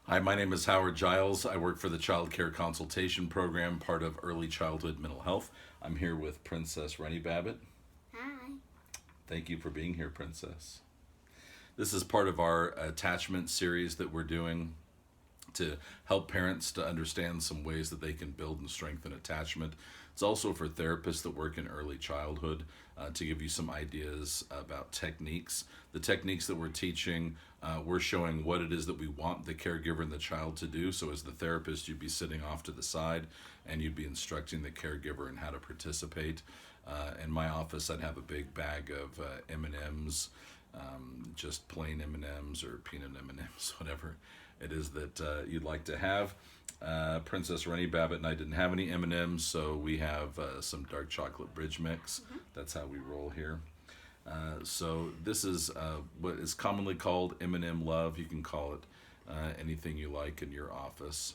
Hi, my name is Howard Giles. I work for the Child Care Consultation Program, part of Early Childhood Mental Health. I'm here with Princess Rennie Babbitt. Hi. Thank you for being here, Princess. This is part of our attachment series that we're doing to help parents to understand some ways that they can build and strengthen attachment. It's also for therapists that work in early childhood to give you some ideas about techniques. The techniques that we're teaching, we're showing what it is that we want the caregiver and the child to do. So as the therapist, you'd be sitting off to the side and you'd be instructing the caregiver in how to participate. In my office, I'd have a big bag of M&Ms, just plain M&Ms or peanut M&Ms, whatever it is that you'd like to have. Princess Rennie Babbitt and I didn't have any M&Ms, so we have some dark chocolate bridge mix. That's how we roll here. So this is what is commonly called M&M Love. You can call it anything you like in your office.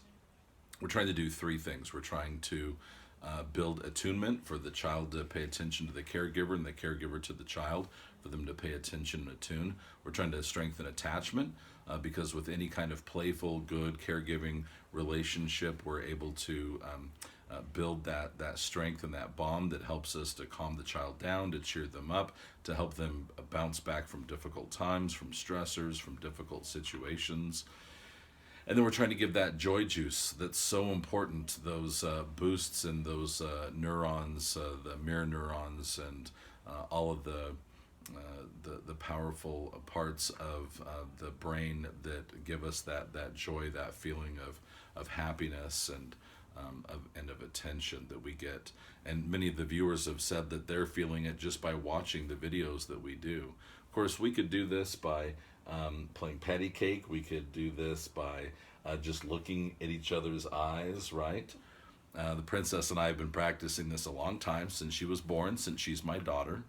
We're trying to do three things. We're trying to build attunement for the child to pay attention to the caregiver and the caregiver to the child, for them to pay attention and attune. We're trying to strengthen attachment because with any kind of playful, good, caregiving relationship, we're able to build that strength and that bond that helps us to calm the child down, to cheer them up, to help them bounce back from difficult times, from stressors, from difficult situations. And then we're trying to give that joy juice that's so important, those boosts in those neurons, the mirror neurons, and all of the powerful parts of the brain that give us that joy, that feeling of happiness and of attention that we get. And many of the viewers have said that they're feeling it just by watching the videos that we do. Of course, we could do this by playing patty cake. We could do this by just looking at each other's eyes, right? The princess and I have been practicing this a long time, since she was born, since she's my daughter.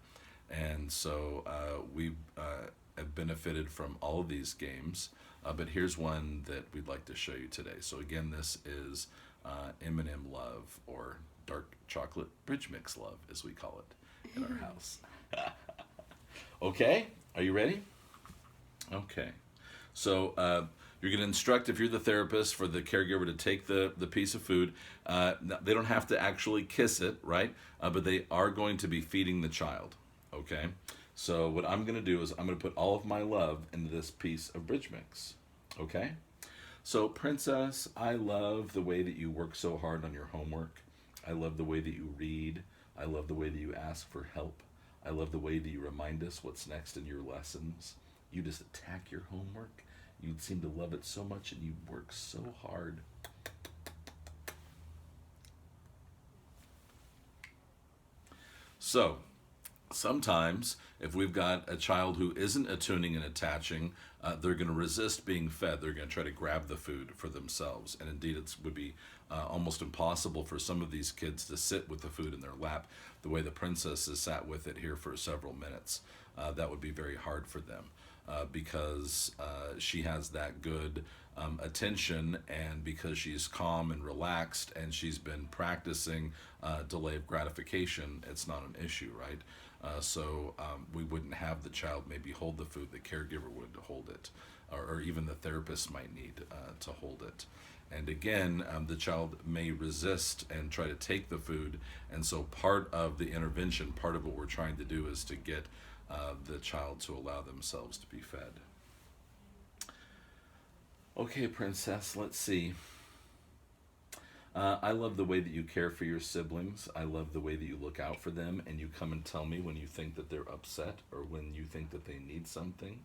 And so we have benefited from all of these games. But here's one that we'd like to show you today. So again, this is M&M Love, or dark chocolate bridge mix love, as we call it in our house. Okay, are you ready? Okay, so you're going to instruct, if you're the therapist, for the caregiver to take the piece of food. They don't have to actually kiss it, right? But they are going to be feeding the child, okay? So what I'm going to do is I'm going to put all of my love into this piece of bridge mix, okay? So Princess, I love the way that you work so hard on your homework. I love the way that you read. I love the way that you ask for help. I love the way that you remind us what's next in your lessons. You just attack your homework. You seem to love it so much and you work so hard. So, sometimes if we've got a child who isn't attuning and attaching, they're going to resist being fed. They're going to try to grab the food for themselves. And indeed, it would be almost impossible for some of these kids to sit with the food in their lap the way the princess has sat with it here for several minutes. That would be very hard for them. Because she has that good attention, and because she's calm and relaxed and she's been practicing delay of gratification, it's not an issue, right? So we wouldn't have the child maybe hold the food, the caregiver would hold it, or even the therapist might need to hold it. And again, the child may resist and try to take the food, and so part of the intervention, part of what we're trying to do, is to get the child to allow themselves to be fed. Okay, Princess, let's see. I love the way that you care for your siblings. I love the way that you look out for them and you come and tell me when you think that they're upset or when you think that they need something.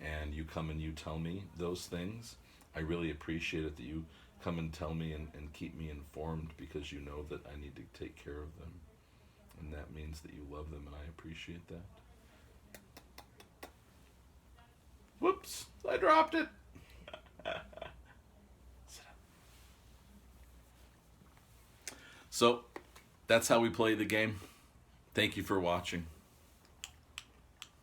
And you come and you tell me those things. I really appreciate it that you come and tell me and keep me informed, because you know that I need to take care of them. And that means that you love them, and I appreciate that. Whoops, I dropped it. So that's how we play the game. Thank you for watching.